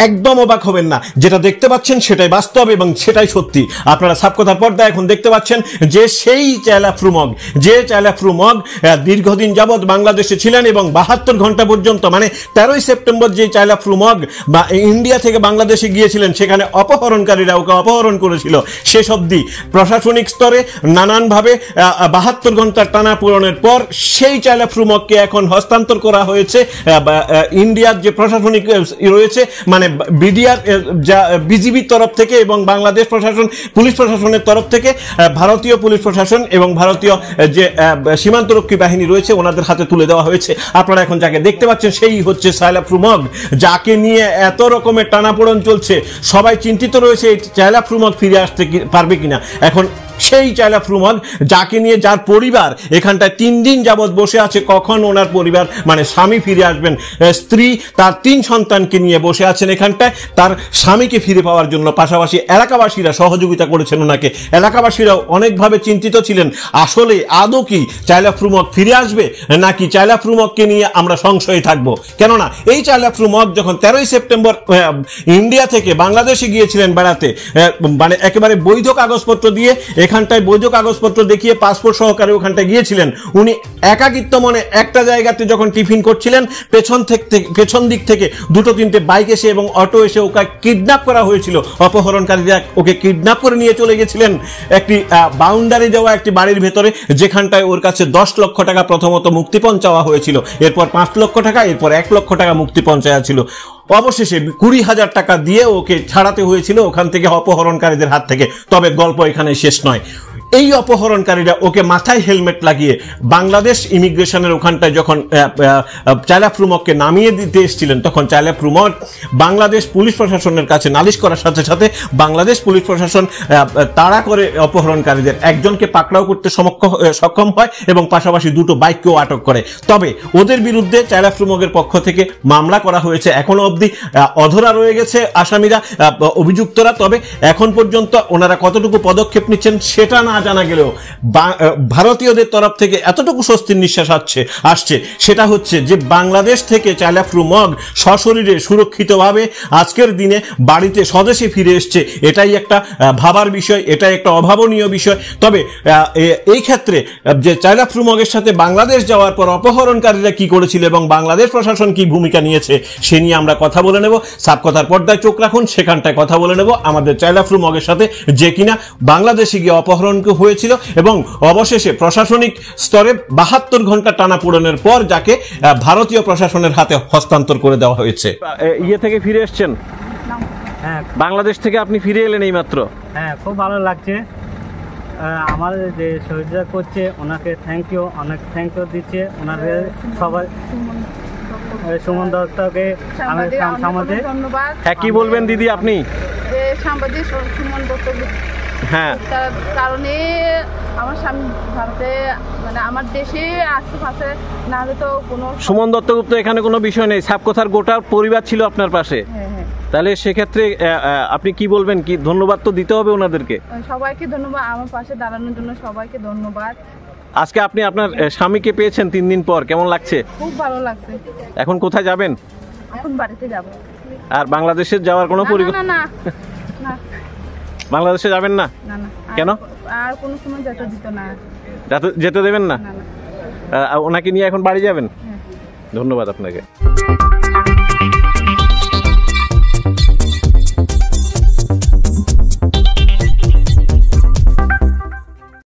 একদম অবাক হবেন না, যেটা দেখতে পাচ্ছেন সেটাই বাস্তব এবং সেটাই সত্যি। আপনারা সাবকথার পর্দায় এখন দেখতে পাচ্ছেন যে সেই চায়লা ফ্রু মগ দীর্ঘদিন যাবৎ বাংলাদেশে ছিলেন এবং 72 ঘন্টা পর্যন্ত, মানে 13ই সেপ্টেম্বর যে চায়লা ফ্রু মগ বা ইন্ডিয়া থেকে বাংলাদেশে গিয়েছিলেন, সেখানে অপহরণকারীরা ওকে অপহরণ করেছিল। শেষ অবধি প্রশাসনিক স্তরে নানানভাবে 72 ঘন্টার টানা পূরণের পর সেই চায়লা ফ্রু মগকে এখন হস্তান্তর করা হয়েছে ইন্ডিয়ার যে প্রশাসনিক রয়েছে, মানে বিডিআর বিজিবির তরফ থেকে এবং বাংলাদেশ পুলিশ প্রশাসনের তরফ থেকে ভারতীয় পুলিশ প্রশাসন এবং ভারতীয় যে সীমান্তরক্ষী বাহিনী রয়েছে ওনাদের হাতে তুলে দেওয়া হয়েছে। আপনারা এখন যাকে দেখতে পাচ্ছেন সেই হচ্ছে চায়লা ফ্রু মগ, যাকে নিয়ে এত রকমের টানাপোড়েন চলছে। সবাই চিন্তিত রয়েছে এই চায়লা ফ্রু মগ ফিরে আসতে পারবে কিনা। এখন সেই চায়লা ফ্রু মগ, যাকে নিয়ে যার পরিবার এখানটায় 3 দিন যাবৎ বসে আছে কখন ওনার পরিবার মানে স্বামী ফিরে আসবেন। স্ত্রী তার 3 সন্তানকে নিয়ে বসে আছেন এখানটায় তার স্বামীকে ফিরে পাওয়ার জন্য। পাশাপাশি এলাকাবাসীরা সহযোগিতা করেছেন ওনাকে। এলাকাবাসীরাও অনেকভাবে চিন্তিত ছিলেন, আসলে আদৌ কি চায়লা ফ্রু মগ ফিরে আসবে নাকি চায়লা ফ্রু মগকে নিয়ে আমরা সংশয়ে থাকবো। কেননা এই চায়লা ফ্রু মগ যখন 13ই সেপ্টেম্বর ইন্ডিয়া থেকে বাংলাদেশে গিয়েছিলেন বেড়াতে, মানে একেবারে বৈধ কাগজপত্র দিয়ে, এখানটায় বৈধ কাগজপত্র দেখিয়ে পাসপোর্ট সহকারে ওখানটায় গিয়েছিলেন। উনি একাকিত্ব মনে একটা জায়গাতে যখন টিফিন করছিলেন, পেছন দিক থেকে 2-3টে বাইক এসে এবং অটো এসে ওকে কিডন্যাপ করা হয়েছিল। অপহরণকারীরা ওকে কিডন্যাপ করে নিয়ে চলে গেছিলেন একটি বাউন্ডারি দেওয়া একটি বাড়ির ভেতরে, যেখানটায় ওর কাছে 10 লক্ষ টাকা প্রথমত মুক্তিপণ চাওয়া হয়েছিল, এরপর 5 লক্ষ টাকা, এরপর 1 লক্ষ টাকা মুক্তিপণ চাওয়া ছিল। অবশেষে 20,000 টাকা দিয়ে ওকে ছাড়াতে হয়েছিল ওখান থেকে অপহরণকারীদের হাত থেকে। তবে গল্প এখানে শেষ নয়। এই অপহরণকারীরা ওকে মাথায় হেলমেট লাগিয়ে বাংলাদেশ ইমিগ্রেশনের ওখানটায় যখন চায়লা ফ্রু মগকে নামিয়ে দিতে এসেছিলেন, তখন চায়লা ফ্রু মগ বাংলাদেশ পুলিশ প্রশাসনের কাছে নালিশ করার সাথে সাথে বাংলাদেশ পুলিশ প্রশাসন তাড়া করে অপহরণকারীদের একজনকে পাকড়াও করতে সক্ষম হয় এবং পাশাপাশি 2টো বাইককেও আটক করে। তবে ওদের বিরুদ্ধে চায়লা ফ্রু মগের পক্ষ থেকে মামলা করা হয়েছে। এখনো অবধি অধরা রয়ে গেছে আসামিরা, অভিযুক্তরা। তবে এখন পর্যন্ত ওনারা কতটুকু পদক্ষেপ নিচ্ছেন সেটা না জানা গেলেও ভারতীয়দের তরফ থেকে এতটুকু স্বস্তির নিঃশ্বাস আসছে, সেটা হচ্ছে যে বাংলাদেশ থেকে চায়লা ফ্রু মগ সশরীরে সুরক্ষিতভাবে আজকের দিনে বাড়িতে স্বদেশে ফিরে এসছে। এটাই একটা ভাবার বিষয়, এটাই একটা অভাবনীয় বিষয়। তবে এই ক্ষেত্রে যে চায়লা ফ্রু মগের সাথে বাংলাদেশ যাওয়ার পর অপহরণকারীরা কি করেছিল এবং বাংলাদেশ প্রশাসন কি ভূমিকা নিয়েছে সে নিয়ে আমরা কথা বলে নেব। সাবকথার পর্দায় চোখ রাখুন, সেখানটায় কথা বলে নেব আমাদের চায়লা ফ্রু মগের সাথে, যে কিনা বাংলাদেশে গিয়ে অপহরণ হয়েছিল এবং অবশেষে প্রশাসনিক স্তরে 72 ঘন্টা টানা পূরণের পর যাকে ভারতীয় প্রশাসনের হাতে হস্তান্তর করে দেওয়া হয়েছে। ইয়ে থেকে ফিরে এসেছেন, হ্যাঁ বাংলাদেশ থেকে আপনি ফিরে এলেন এই মাত্র। হ্যাঁ, খুব ভালো লাগছে। আমার যে সহযোগিতা করছে ওনাকে অনেক থ্যাংক ইউ দিচ্ছে ওনাদের সবাই। সুমন দত্তকে আমি সামাজিক ধন্যবাদ। হ্যাঁ, কি বলবেন দিদি আপনি? সাংবাদিক সুমন দত্ত, হ্যাঁ, তার কারণে আমার স্বামী ভারতে, মানে আমার দেশে আশেপাশে না হলে তো কোনো। সুমন দত্তগুপ্ত এখানে কোনো বিষয় নেই, সাবকথার গোটা পরিবার ছিল আপনার পাশে। হ্যাঁ, তাহলে সেক্ষেত্রে আপনি কি বলবেন? কি ধন্যবাদ তো দিতে হবে ওনাদেরকে। সবাইকে ধন্যবাদ, আমার পাশে দাঁড়ানোর জন্য সবাইকে ধন্যবাদ। আজকে আপনি আপনার স্বামীকে পেয়েছেন 3 দিন পর, কেমন লাগছে? খুব ভালো লাগছে। এখন কোথায় যাবেন? এখন বাড়িতে যাব। আর বাংলাদেশে যাওয়ার কোনো পরিকল্পনা? না না, বাংলাদেশে যাবেন না? না না। কেন? আর কোনো সময় যেতে দিত না। যেতে দেবেন না? না না। ওনাকে নিয়ে এখন বাড়ি যাবেন? হ্যাঁ। ধন্যবাদ আপনাকে।